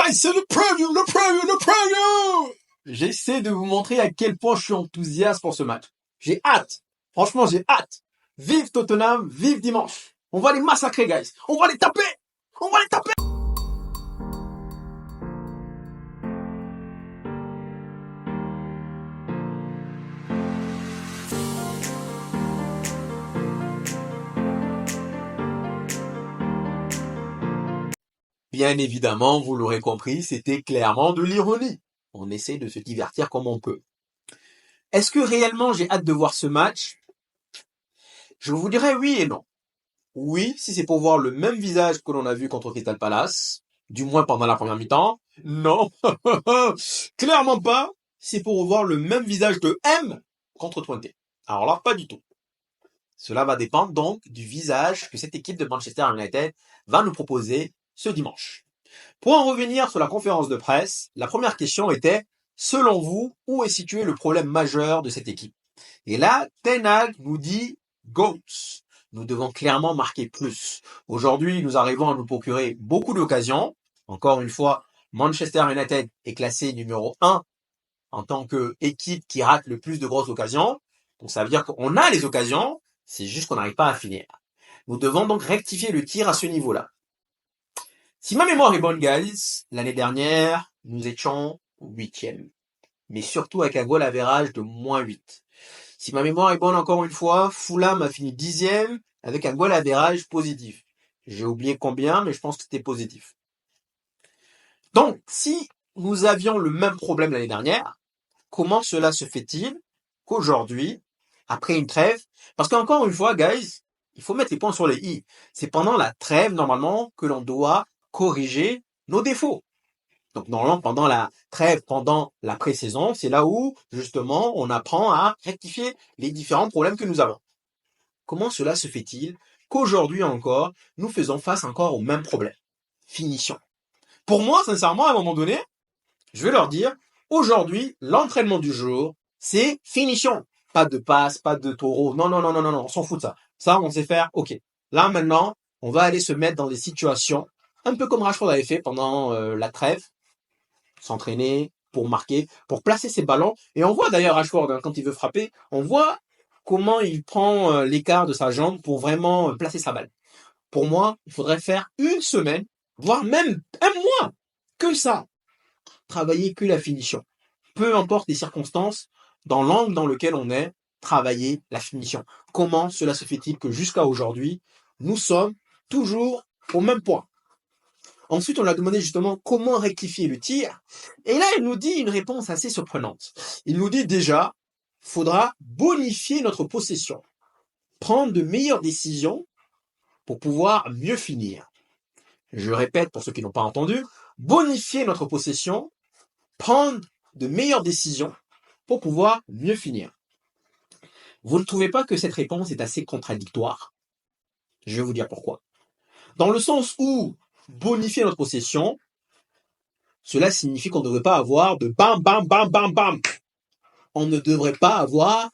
Guys, c'est le preview! J'essaie de vous montrer à quel point je suis enthousiaste pour ce match. J'ai hâte. Franchement, j'ai hâte. Vive Tottenham, vive dimanche. On va les massacrer, guys. On va les taper. On va les taper. Bien évidemment, vous l'aurez compris, c'était clairement de l'ironie. On essaie de se divertir comme on peut. Est-ce que réellement j'ai hâte de voir ce match? Je vous dirais oui et non. Oui, si c'est pour voir le même visage que l'on a vu contre Crystal Palace, du moins pendant la première mi-temps. Non, clairement pas. C'est pour voir le même visage de M contre Twente. Alors là, pas du tout. Cela va dépendre donc du visage que cette équipe de Manchester United va nous proposer ce dimanche. Pour en revenir sur la conférence de presse, la première question était, selon vous, où est situé le problème majeur de cette équipe? Et là, Ten Hag nous dit GOATS. Nous devons clairement marquer plus. Aujourd'hui, nous arrivons à nous procurer beaucoup d'occasions. Encore une fois, Manchester United est classé numéro 1 en tant qu'équipe qui rate le plus de grosses occasions. Donc ça veut dire qu'on a les occasions, c'est juste qu'on n'arrive pas à finir. Nous devons donc rectifier le tir à ce niveau-là. Si ma mémoire est bonne, guys, l'année dernière, nous étions 8e. Mais surtout avec un goal average de -8. Si ma mémoire est bonne encore une fois, Fulham a fini 10e avec un goal average positif. J'ai oublié combien, mais je pense que c'était positif. Donc, si nous avions le même problème l'année dernière, comment cela se fait-il qu'aujourd'hui, après une trêve, parce qu'encore une fois, guys, il faut mettre les points sur les i. C'est pendant la trêve, normalement, que l'on doit corriger nos défauts. Donc normalement, pendant la trêve, pendant la pré-saison, c'est là où, justement, on apprend à rectifier les différents problèmes que nous avons. Comment cela se fait-il qu'aujourd'hui encore, nous faisons face encore au même problème? Finition. Pour moi, sincèrement, à un moment donné, je vais leur dire, aujourd'hui, l'entraînement du jour, c'est finition. Pas de passe, pas de taureau. Non, on s'en fout de ça. Ça, on sait faire, ok. Là, maintenant, on va aller se mettre dans des situations, un peu comme Rashford avait fait pendant la trêve, s'entraîner pour marquer, pour placer ses ballons. Et on voit d'ailleurs Rashford, quand il veut frapper, on voit comment il prend l'écart de sa jambe pour vraiment placer sa balle. Pour moi, il faudrait faire une semaine, voire même un mois, que ça. Travailler que la finition. Peu importe les circonstances, dans l'angle dans lequel on est, travailler la finition. Comment cela se fait-il que jusqu'à aujourd'hui, nous sommes toujours au même point? Ensuite, on lui a demandé justement comment rectifier le tir. Et là, il nous dit une réponse assez surprenante. Il nous dit déjà, faudra bonifier notre possession, prendre de meilleures décisions pour pouvoir mieux finir. Je répète pour ceux qui n'ont pas entendu, bonifier notre possession, prendre de meilleures décisions pour pouvoir mieux finir. Vous ne trouvez pas que cette réponse est assez contradictoire? Je vais vous dire pourquoi. Dans le sens où bonifier notre possession, cela signifie qu'on ne devrait pas avoir de bam, bam, bam, bam, bam. On ne devrait pas avoir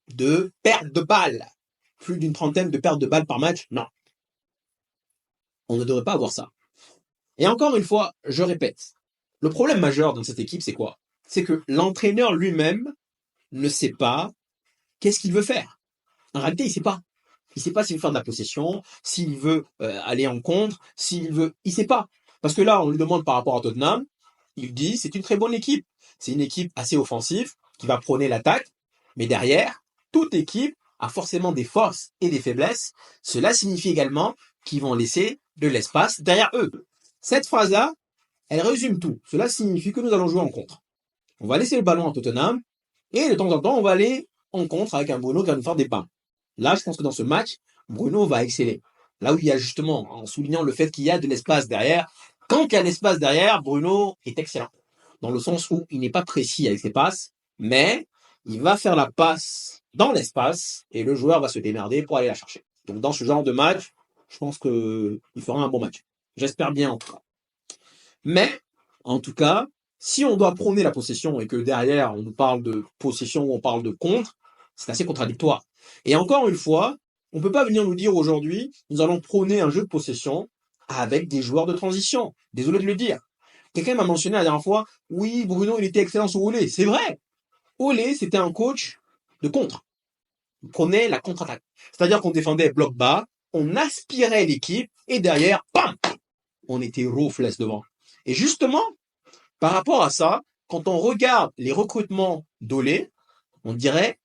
de perte de balles. Plus d'une trentaine de pertes de balles par match, non. On ne devrait pas avoir ça. Et encore une fois, je répète, le problème majeur dans cette équipe, c'est quoi? C'est que l'entraîneur lui-même ne sait pas qu'est-ce qu'il veut faire. En réalité, il sait pas. Il sait pas s'il veut faire de la possession, s'il veut aller en contre, il sait pas. Parce que là, on lui demande par rapport à Tottenham, il dit c'est une très bonne équipe. C'est une équipe assez offensive qui va prôner l'attaque, mais derrière, toute équipe a forcément des forces et des faiblesses. Cela signifie également qu'ils vont laisser de l'espace derrière eux. Cette phrase-là, elle résume tout. Cela signifie que nous allons jouer en contre. On va laisser le ballon à Tottenham et de temps en temps, on va aller en contre avec un Bruno qui va nous faire des pains. Là, je pense que dans ce match, Bruno va exceller. Là où il y a justement, en soulignant le fait qu'il y a de l'espace derrière, quand il y a de l'espace derrière, Bruno est excellent. Dans le sens où il n'est pas précis avec ses passes, mais il va faire la passe dans l'espace et le joueur va se démerder pour aller la chercher. Donc dans ce genre de match, je pense qu'il fera un bon match. J'espère bien en tout cas. Mais, en tout cas, si on doit prôner la possession et que derrière on nous parle de possession ou on parle de contre, c'est assez contradictoire. Et encore une fois, on ne peut pas venir nous dire aujourd'hui, nous allons prôner un jeu de possession avec des joueurs de transition. Désolé de le dire. Quelqu'un m'a mentionné la dernière fois, oui, Bruno, il était excellent sur Olé. C'est vrai. Olé, c'était un coach de contre. On prenait la contre-attaque. C'est-à-dire qu'on défendait bloc bas, on aspirait l'équipe, et derrière, bam, on était ruthless devant. Et justement, par rapport à ça, quand on regarde les recrutements d'Olé, on dira,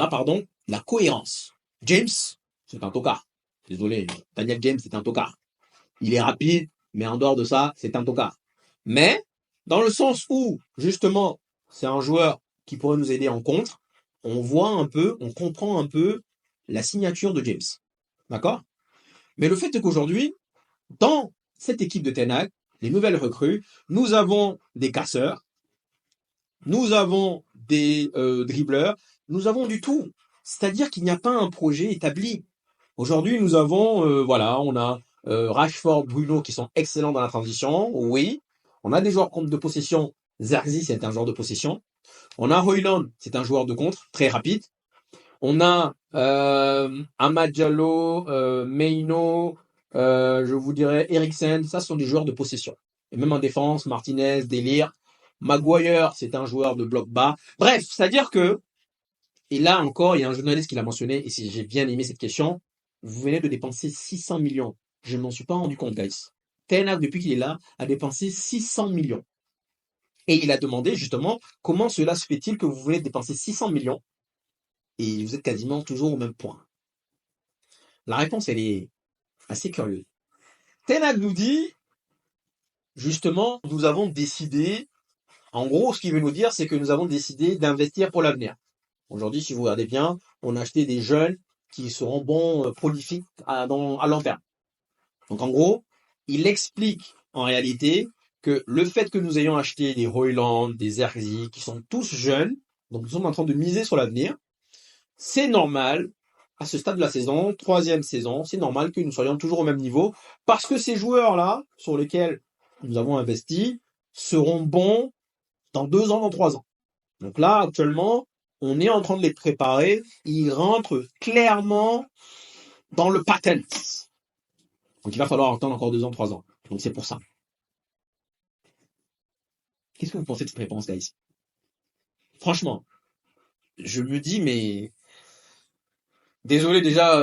pardon, la cohérence. James, c'est un tocard. Désolé, Daniel James, c'est un tocard. Il est rapide, mais en dehors de ça, c'est un tocard. Mais, dans le sens où, justement, c'est un joueur qui pourrait nous aider en contre, on voit un peu, on comprend un peu la signature de James. D'accord? Mais le fait est qu'aujourd'hui, dans cette équipe de Ten Hag, les nouvelles recrues, nous avons des casseurs, nous avons des dribbleurs, nous avons du tout. C'est-à-dire qu'il n'y a pas un projet établi. Aujourd'hui, nous avons, on a Rashford, Bruno qui sont excellents dans la transition, oui. On a des joueurs contre de possession. Zerxi, c'est un joueur de possession. On a Højlund, c'est un joueur de contre, très rapide. On a Amad Diallo, Meino, je vous dirais Eriksen, ça ce sont des joueurs de possession. Et même en défense, Martinez, Delir, Maguire, c'est un joueur de bloc bas. Bref, c'est-à-dire que, et là encore, il y a un journaliste qui l'a mentionné, et si j'ai bien aimé cette question, vous venez de dépenser 600 millions. Je ne m'en suis pas rendu compte, guys. Ten Hag, depuis qu'il est là, a dépensé 600 millions. Et il a demandé justement comment cela se fait-il que vous venez de dépenser 600 millions et vous êtes quasiment toujours au même point. La réponse, elle est assez curieuse. Ten Hag nous dit, justement, nous avons décidé, en gros, ce qu'il veut nous dire, c'est que nous avons décidé d'investir pour l'avenir. Aujourd'hui, si vous regardez bien, on a acheté des jeunes qui seront bons, prolifiques à long terme. Donc en gros, il explique en réalité que le fait que nous ayons acheté des Højlund, des Zerxi, qui sont tous jeunes, donc nous sommes en train de miser sur l'avenir, c'est normal, à ce stade de la saison, 3e saison, c'est normal que nous soyons toujours au même niveau, parce que ces joueurs-là, sur lesquels nous avons investi, seront bons dans 2 ans, dans 3 ans. Donc là, actuellement, on est en train de les préparer, ils rentrent clairement dans le pattern. Donc il va falloir attendre encore 2 ans, 3 ans. Donc c'est pour ça. Qu'est-ce que vous pensez de cette réponse, guys? Franchement, je me dis, mais désolé déjà,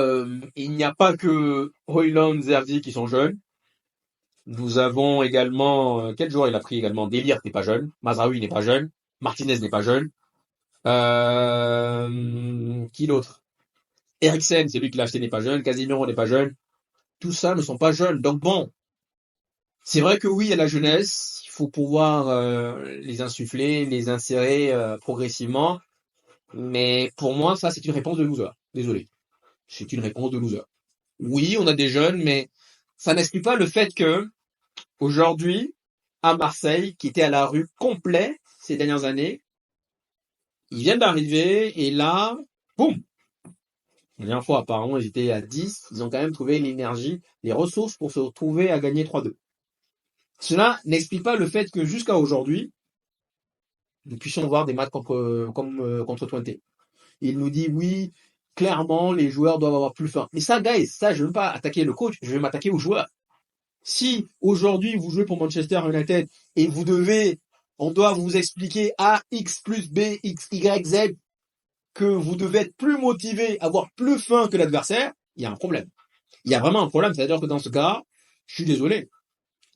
il n'y a pas que Højlund, Zerxi qui sont jeunes. Nous avons également, quel joueur il a pris également? Delir n'est pas jeune, Mazraoui n'est pas jeune, Martinez n'est pas jeune. Qui d'autre? Eriksen, c'est lui qui l'a acheté, n'est pas jeune, Casemiro n'est pas jeune. Tout ça ne sont pas jeunes. Donc bon, c'est vrai que oui, il y a la jeunesse, il faut pouvoir les insuffler, les insérer progressivement. Mais pour moi, ça, c'est une réponse de loser. Désolé. C'est une réponse de loser. Oui, on a des jeunes, mais ça n'exclut pas le fait que, aujourd'hui, à Marseille, qui était à la rue complet ces dernières années, ils viennent d'arriver, et là, boum! La dernière fois, apparemment, ils étaient à 10, ils ont quand même trouvé l'énergie, les ressources pour se retrouver à gagner 3-2. Cela n'explique pas le fait que jusqu'à aujourd'hui, nous puissions voir des matchs contre Twente. Il nous dit oui, clairement, les joueurs doivent avoir plus faim. Mais ça, guys, ça, je ne veux pas attaquer le coach, je vais m'attaquer aux joueurs. Si aujourd'hui vous jouez pour Manchester United et on doit vous expliquer A, X plus B, X, Y, Z, que vous devez être plus motivé, avoir plus faim que l'adversaire, il y a un problème. Il y a vraiment un problème, c'est-à-dire que dans ce cas, je suis désolé.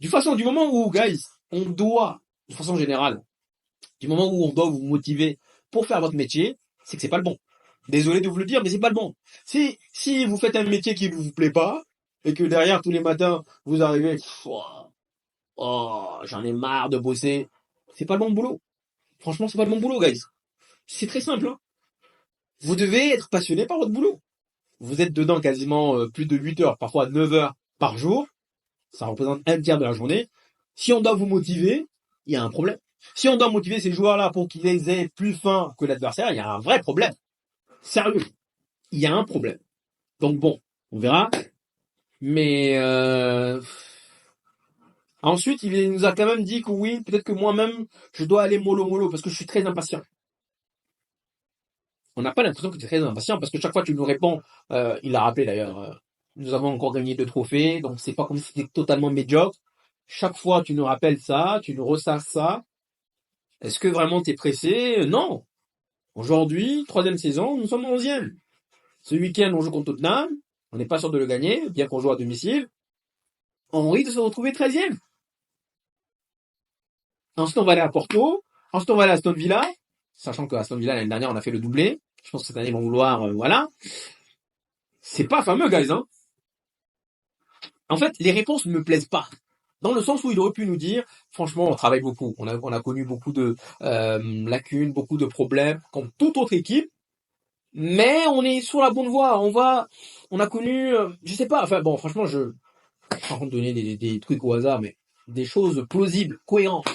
Du moment où, guys, on doit, de façon générale, du moment où on doit vous motiver pour faire votre métier, c'est que c'est pas le bon. Désolé de vous le dire, mais c'est pas le bon. Si vous faites un métier qui ne vous plaît pas, et que derrière, tous les matins, vous arrivez, j'en ai marre de bosser, c'est pas le bon boulot. Franchement, c'est pas le bon boulot, guys. C'est très simple, hein. Vous devez être passionné par votre boulot. Vous êtes dedans quasiment plus de 8 heures, parfois 9 heures par jour. Ça représente un tiers de la journée. Si on doit vous motiver, il y a un problème. Si on doit motiver ces joueurs-là pour qu'ils aient plus faim que l'adversaire, il y a un vrai problème. Sérieux. Il y a un problème. Donc bon, on verra. Mais ensuite, il nous a quand même dit que oui, peut-être que moi-même, je dois aller mollo parce que je suis très impatient. On n'a pas l'impression que tu es très impatient parce que chaque fois tu nous réponds, il l'a rappelé d'ailleurs, nous avons encore gagné 2 trophées, donc c'est pas comme si c'était totalement médiocre. Chaque fois, tu nous rappelles ça, tu nous ressasses ça. Est-ce que vraiment t'es pressé? Non. Aujourd'hui, troisième saison, nous sommes 11e. Ce week-end, on joue contre Tottenham. On n'est pas sûr de le gagner, bien qu'on joue à domicile. On risque de se retrouver 13e. Ensuite, on va aller à Porto. Ensuite, on va aller à Aston Villa. Sachant que Aston Villa, l'année dernière, on a fait le doublé. Je pense que cette année, ils vont vouloir, voilà. C'est pas fameux, guys, hein. En fait, les réponses ne me plaisent pas. Dans le sens où il aurait pu nous dire, franchement, on travaille beaucoup. On a connu beaucoup de lacunes, beaucoup de problèmes, comme toute autre équipe. Mais on est sur la bonne voie. On a connu, je sais pas. Enfin bon, franchement, sans donner des trucs au hasard, mais des choses plausibles, cohérentes.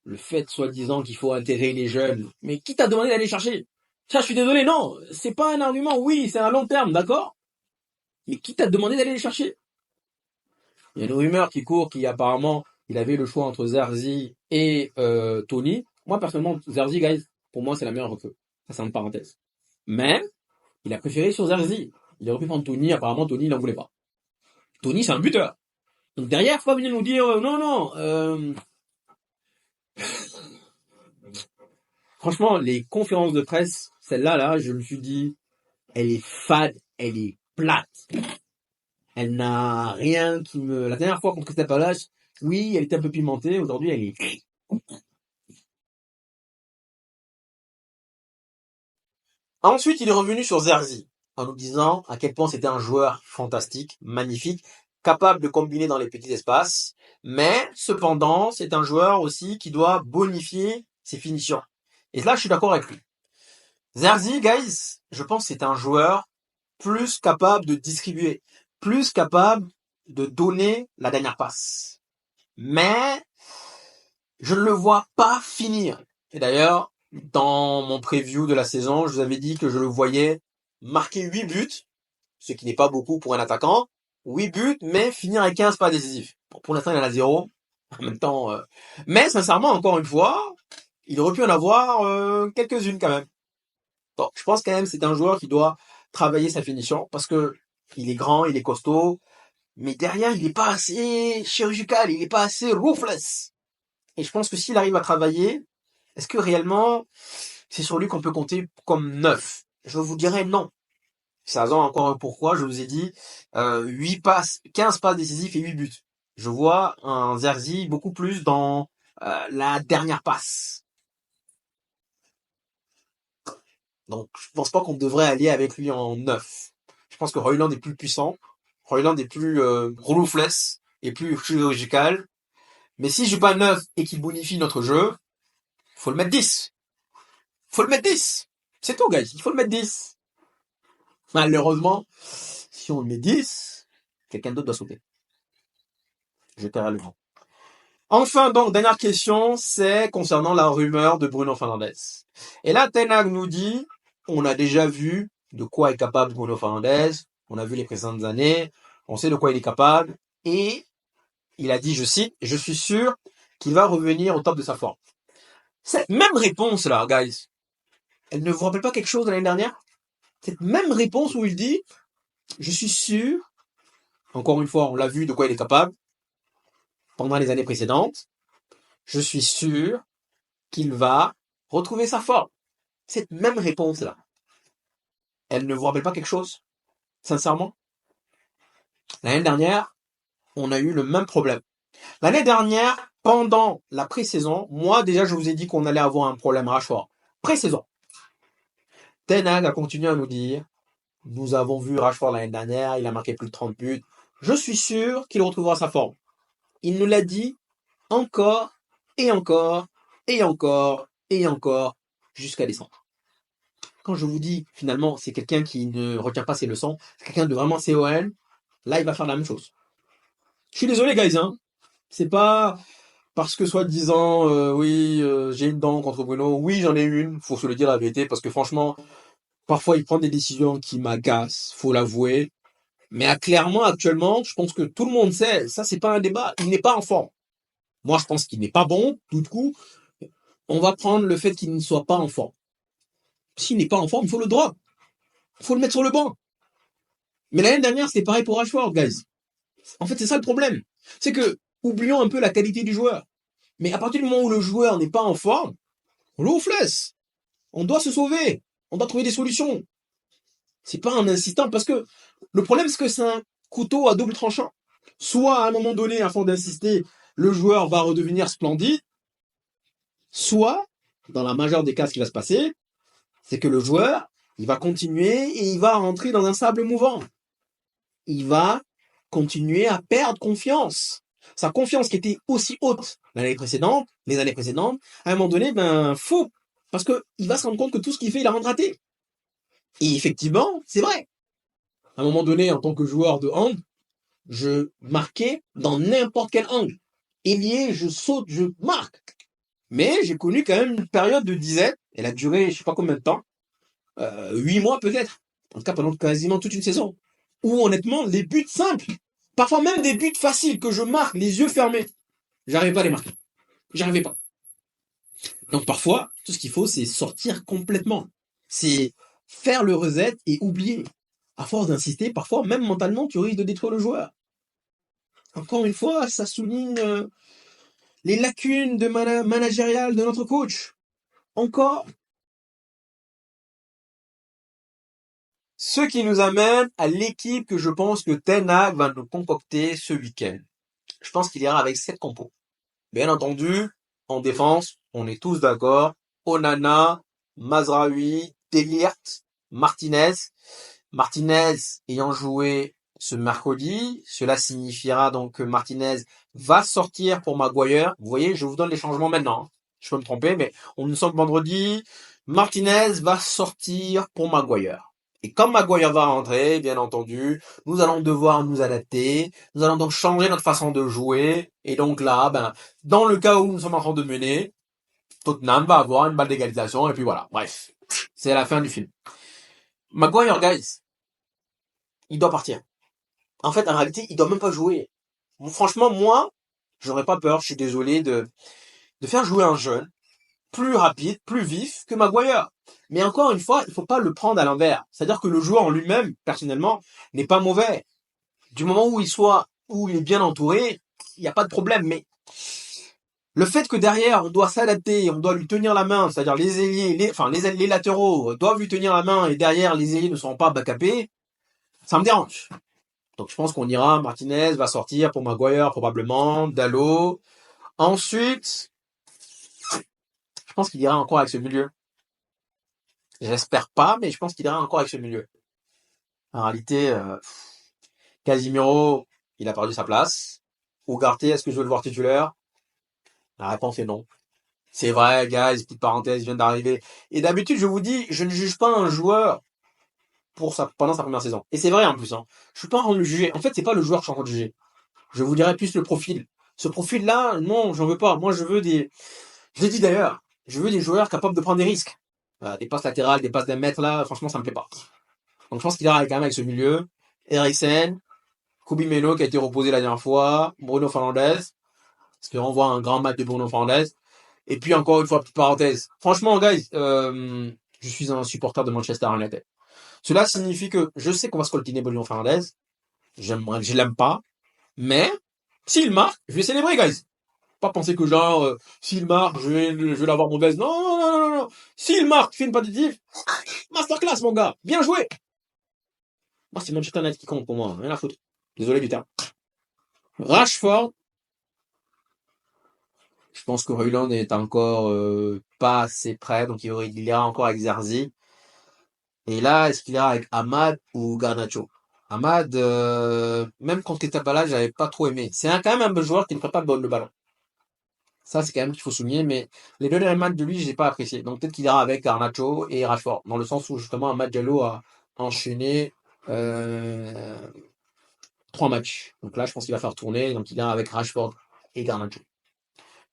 Le fait, soi-disant, qu'il faut intégrer les jeunes. Mais qui t'a demandé d'aller chercher? Ça, je suis désolé, non. C'est pas un argument. Oui, c'est un long terme, d'accord? Mais qui t'a demandé d'aller les chercher? Il y a une rumeur qui court qui apparemment il avait le choix entre Zerzi et Tony. Moi personnellement, Zerzi, guys, pour moi c'est la meilleure recrue. Ça c'est une parenthèse. Mais il a préféré sur Zerzi. Il aurait pu prendre Tony, apparemment Tony il n'en voulait pas. Tony c'est un buteur. Donc derrière, faut pas venir nous dire non, non. Franchement, les conférences de presse, celle-là, là, je me suis dit, elle est fade, elle est plate. Elle n'a rien qui me... La dernière fois contre Crystal Palace, oui, elle était un peu pimentée. Aujourd'hui, elle est... Ensuite, il est revenu sur Zerzi, en nous disant à quel point c'était un joueur fantastique, magnifique, capable de combiner dans les petits espaces, mais cependant, c'est un joueur aussi qui doit bonifier ses finitions. Et là, je suis d'accord avec lui. Zerzi, guys, je pense que c'est un joueur plus capable de distribuer, plus capable de donner la dernière passe. Mais je ne le vois pas finir. Et d'ailleurs, dans mon preview de la saison, je vous avais dit que je le voyais marquer 8 buts, ce qui n'est pas beaucoup pour un attaquant. 8 buts, mais finir avec 15 pas décisifs. Bon, pour l'instant, il en a 0. En même temps, mais sincèrement, encore une fois, il aurait pu en avoir quelques-unes quand même. Donc, je pense quand même que c'est un joueur qui doit travailler sa finition parce que il est grand, il est costaud, mais derrière, il n'est pas assez chirurgical, il n'est pas assez ruthless. Et je pense que s'il arrive à travailler, est-ce que réellement, c'est sur lui qu'on peut compter comme neuf? Je vous dirais non. Ça a encore pourquoi, je vous ai dit 8 passes, 15 passes décisives et 8 buts. Je vois un Zerzi beaucoup plus dans la dernière passe. Donc je pense pas qu'on devrait aller avec lui en neuf. Je pense que Højlund est plus puissant, Højlund est plus ruthless et plus chirurgical. Mais si je joue pas neuf et qu'il bonifie notre jeu, faut le mettre 10. Faut le mettre 10. C'est tout, guys. Il faut le mettre 10. Malheureusement, si on le met 10, quelqu'un d'autre doit sauter. Je tairai le vent. Enfin, donc, dernière question, c'est concernant la rumeur de Bruno Fernandes. Et là, Ten Hag nous dit, on a déjà vu de quoi est capable Bruno Fernandes, on a vu les précédentes années, on sait de quoi il est capable, et il a dit, je cite, je suis sûr qu'il va revenir au top de sa forme. Cette même réponse-là, guys, elle ne vous rappelle pas quelque chose de l'année dernière? Cette même réponse où il dit, je suis sûr, encore une fois, on l'a vu de quoi il est capable, pendant les années précédentes, je suis sûr qu'il va retrouver sa forme. Cette même réponse-là, elle ne vous rappelle pas quelque chose? Sincèrement? L'année dernière, on a eu le même problème. L'année dernière, pendant la pré-saison, moi déjà je vous ai dit qu'on allait avoir un problème Rashford. Pré-saison. Ten Hag a continué à nous dire, nous avons vu Rashford l'année dernière, il a marqué plus de 30 buts. Je suis sûr qu'il retrouvera sa forme. Il nous l'a dit encore et encore et encore et encore jusqu'à décembre. Quand je vous dis, finalement, c'est quelqu'un qui ne retient pas ses leçons, c'est quelqu'un de vraiment CON, là, il va faire la même chose. Je suis désolé, guys, hein. C'est pas parce que soi-disant, oui, j'ai une dent contre Bruno. Oui, j'en ai une, faut se le dire la vérité, parce que franchement, parfois, il prend des décisions qui m'agacent, faut l'avouer. Mais clairement, actuellement, je pense que tout le monde sait, ça, c'est pas un débat, il n'est pas en forme. Moi, je pense qu'il n'est pas bon, tout coup. On va prendre le fait qu'il ne soit pas en forme. S'il n'est pas en forme, il faut le drop. Il faut le mettre sur le banc. Mais l'année dernière, c'était pareil pour Rashford, guys. En fait, c'est ça le problème. C'est que oublions un peu la qualité du joueur. Mais à partir du moment où le joueur n'est pas en forme, on l'ouvre flesse. On doit se sauver. On doit trouver des solutions. C'est pas en insistant, parce que le problème, c'est que c'est un couteau à double tranchant. Soit, à un moment donné, à force d'insister, le joueur va redevenir splendide, soit, dans la majeure des cas, ce qui va se passer, c'est que le joueur, il va continuer et il va rentrer dans un sable mouvant. Il va continuer à perdre confiance. Sa confiance qui était aussi haute les années précédentes, à un moment donné, faux. Parce que il va se rendre compte que tout ce qu'il fait, il a raté. Et effectivement, c'est vrai. À un moment donné, en tant que joueur de hand, je marquais dans n'importe quel angle. Ailier, je saute, je marque. Mais j'ai connu quand même une période de disette. Elle a duré, je sais pas combien de temps, 8 mois peut-être. En tout cas, pendant quasiment toute une saison. Où honnêtement, les buts simples, parfois même des buts faciles que je marque les yeux fermés, j'arrivais pas à les marquer. J'arrivais pas. Donc parfois, tout ce qu'il faut, c'est sortir complètement. C'est faire le reset et oublier. À force d'insister, parfois, même mentalement, tu risques de détruire le joueur. Encore une fois, ça souligne les lacunes de managériales de notre coach. Encore. Ce qui nous amène à l'équipe que je pense que Ten Hag va nous concocter ce week-end. Je pense qu'il ira avec 7 compos. Bien entendu, en défense, on est tous d'accord. Onana, Mazraoui, Delirte, Martinez. Martinez ayant joué ce mercredi, cela signifiera donc que Martinez va sortir pour Maguire. Vous voyez, je vous donne les changements maintenant. Je peux me tromper, mais on nous sommes vendredi. Martinez va sortir pour Maguire. Et comme Maguire va rentrer, bien entendu, nous allons devoir nous adapter. Nous allons donc changer notre façon de jouer. Et donc là, dans le cas où nous sommes en train de mener, Tottenham va avoir une balle d'égalisation. Et puis voilà. Bref. C'est la fin du film. Maguire, guys, il doit partir. En fait, en réalité, il doit même pas jouer. Franchement, moi, j'aurais pas peur, je suis désolé, de faire jouer un jeune, plus rapide, plus vif que Maguire. Mais encore une fois, il faut pas le prendre à l'envers. C'est-à-dire que le joueur en lui-même, personnellement, n'est pas mauvais. Du moment où il est bien entouré, il n'y a pas de problème. Mais le fait que derrière, on doit s'adapter, on doit lui tenir la main, c'est-à-dire les ailiers, les latéraux doivent lui tenir la main et derrière, les ailiers ne seront pas backupés, ça me dérange. Donc je pense qu'on ira, Martinez va sortir pour Maguire probablement, Dalot. Ensuite, je pense qu'il ira encore avec ce milieu. J'espère pas, mais je pense qu'il ira encore avec ce milieu. En réalité, Casimiro, il a perdu sa place. Ugarte, est-ce que je veux le voir titulaire? La réponse est non. C'est vrai, guys, petite parenthèse, il vient d'arriver. Et d'habitude, je vous dis, je ne juge pas un joueur pendant sa première saison. Et c'est vrai en plus, hein. Je suis pas en train de le juger. En fait, c'est pas le joueur que je suis en train de juger. Je vous dirais plus le profil. Ce profil-là, non, j'en veux pas. Moi, je l'ai dit d'ailleurs, je veux des joueurs capables de prendre des risques. Des passes latérales, des passes d'un mètre, là, franchement, ça me plaît pas. Donc, je pense qu'il ira quand même avec ce milieu. Eriksen, Kobe Meno qui a été reposé la dernière fois, Bruno Fernandes, parce qu'on voit un grand match de Bruno Fernandes. Et puis, encore une fois, petite parenthèse. Franchement, guys, je suis un supporter de Manchester United. Cela signifie que je sais qu'on va scoltiner Bruno Fernandes. Je l'aime pas. Mais, s'il marque, je vais célébrer, guys. Pas penser que genre, s'il marque, je vais l'avoir mauvaise. Non, non, non, non, non. S'il marque, fait une positive, masterclass, mon gars. Bien joué. Moi, c'est Manchester United qui compte pour moi. Rien à foutre. Désolé du terme. Rashford. Je pense que Højlund est encore pas assez prêt, donc il ira encore avec Zerzi. Et là, est-ce qu'il ira avec Ahmad ou Garnacho? Ahmad, même contre Ketabala, j'avais pas trop aimé. C'est quand même un joueur qui ne prend pas le ballon. Ça, c'est quand même qu'il faut souligner, mais les deux derniers matchs de lui, je n'ai pas apprécié. Donc peut-être qu'il ira avec Garnacho et Rashford, dans le sens où justement Ahmad Diallo a enchaîné 3 matchs. Donc là, je pense qu'il va faire tourner, donc il ira avec Rashford et Garnacho.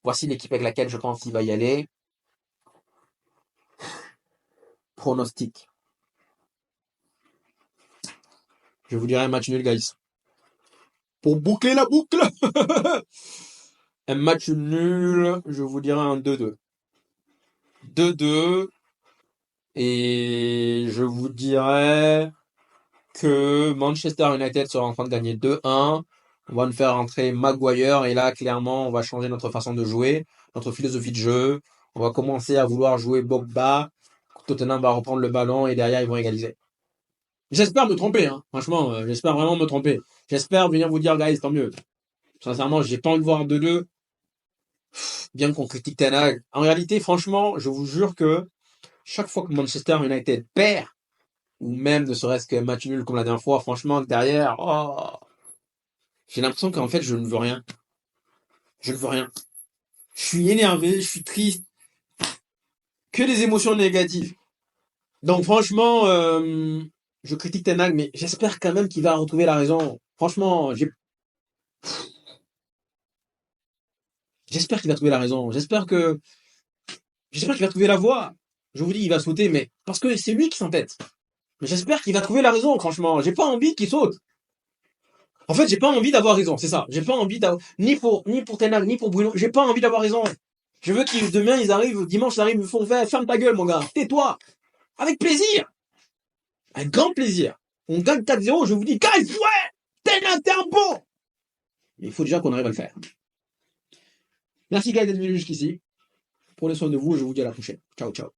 Voici l'équipe avec laquelle je pense qu'il va y aller. Pronostic. Je vous dirai un match nul, guys. Pour boucler la boucle. Un match nul, je vous dirai un 2-2. 2-2. Et je vous dirais que Manchester United sera en train de gagner 2-1 On va nous faire rentrer Maguire et là, clairement, on va changer notre façon de jouer, notre philosophie de jeu. On va commencer à vouloir jouer Pogba. Tottenham va reprendre le ballon et derrière, ils vont égaliser. J'espère me tromper, hein. Franchement, j'espère vraiment me tromper. J'espère venir vous dire, guys, tant mieux. Sincèrement, j'ai pas envie de voir 2-2. Bien qu'on critique Ten Hag. En réalité, franchement, je vous jure que chaque fois que Manchester United perd, ou même ne serait-ce que match nul comme la dernière fois, franchement, derrière, oh, j'ai l'impression qu'en fait, je ne veux rien. Je ne veux rien. Je suis énervé, je suis triste. Que des émotions négatives. Donc franchement, je critique Ten Hag, mais j'espère quand même qu'il va retrouver la raison. Franchement, j'espère qu'il va trouver la raison. J'espère qu'il va trouver la voie. Je vous dis, il va sauter, mais parce que c'est lui qui s'entête. Mais j'espère qu'il va trouver la raison, franchement. J'ai pas envie qu'il saute. En fait, j'ai pas envie d'avoir raison, c'est ça. J'ai pas envie d'avoir, ni pour Ten Hag, ni pour Bruno. J'ai pas envie d'avoir raison. Je veux qu'ils, demain, ils arrivent, dimanche, ils arrivent, ils me font faire, ferme ta gueule, mon gars. Tais-toi. Avec plaisir. Avec grand plaisir. On gagne 4-0, je vous dis, guys, ouais! Ten Hag, t'es un bon! Mais il faut déjà qu'on arrive à le faire. Merci, guys, d'être venus jusqu'ici. Prenez soin de vous, je vous dis à la prochaine. Ciao, ciao.